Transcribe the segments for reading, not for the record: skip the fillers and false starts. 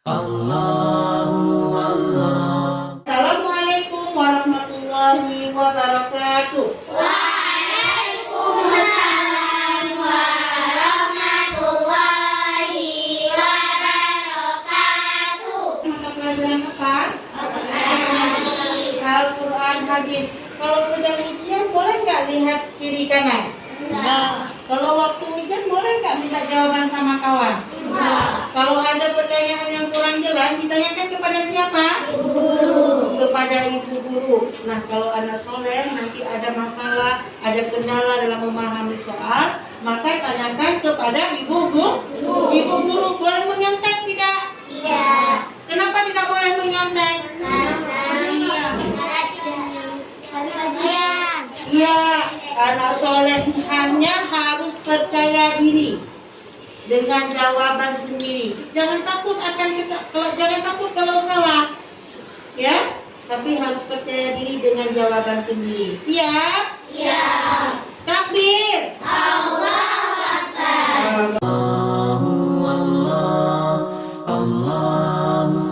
Assalamualaikum warahmatullahi wabarakatuh. Waalaikumsalam warahmatullahi wabarakatuh. Mata pelajaran apa? Al-Quran hadis. Kalau sedang ujian boleh nggak lihat kiri kanan? Enggak. Kalau waktu ujian boleh nggak minta jawaban sama kawan? Enggak. Kalau ada pertanyaan yang kurang jelas ditanyakan kepada siapa? Ibu guru. Kepada ibu guru. Nah, kalau anak soleh nanti ada masalah, ada kendala dalam memahami soal, maka tanyakan kepada ibu guru. Ibu guru boleh menyontek tidak? Tidak. Kenapa tidak boleh menyontek? Iya, anak soleh hanya harus percaya diri dengan jawaban sendiri. Jangan takut kalau salah, ya. Tapi harus percaya diri dengan jawaban sendiri. Siap? Siap. Takbir. Allahu Akbar. Allahu Allahu Allahu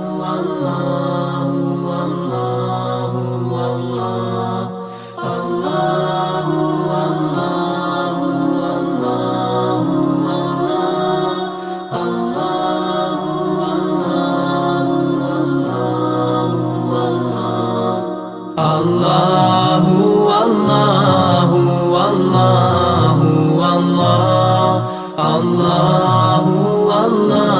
Allah Allahu Allah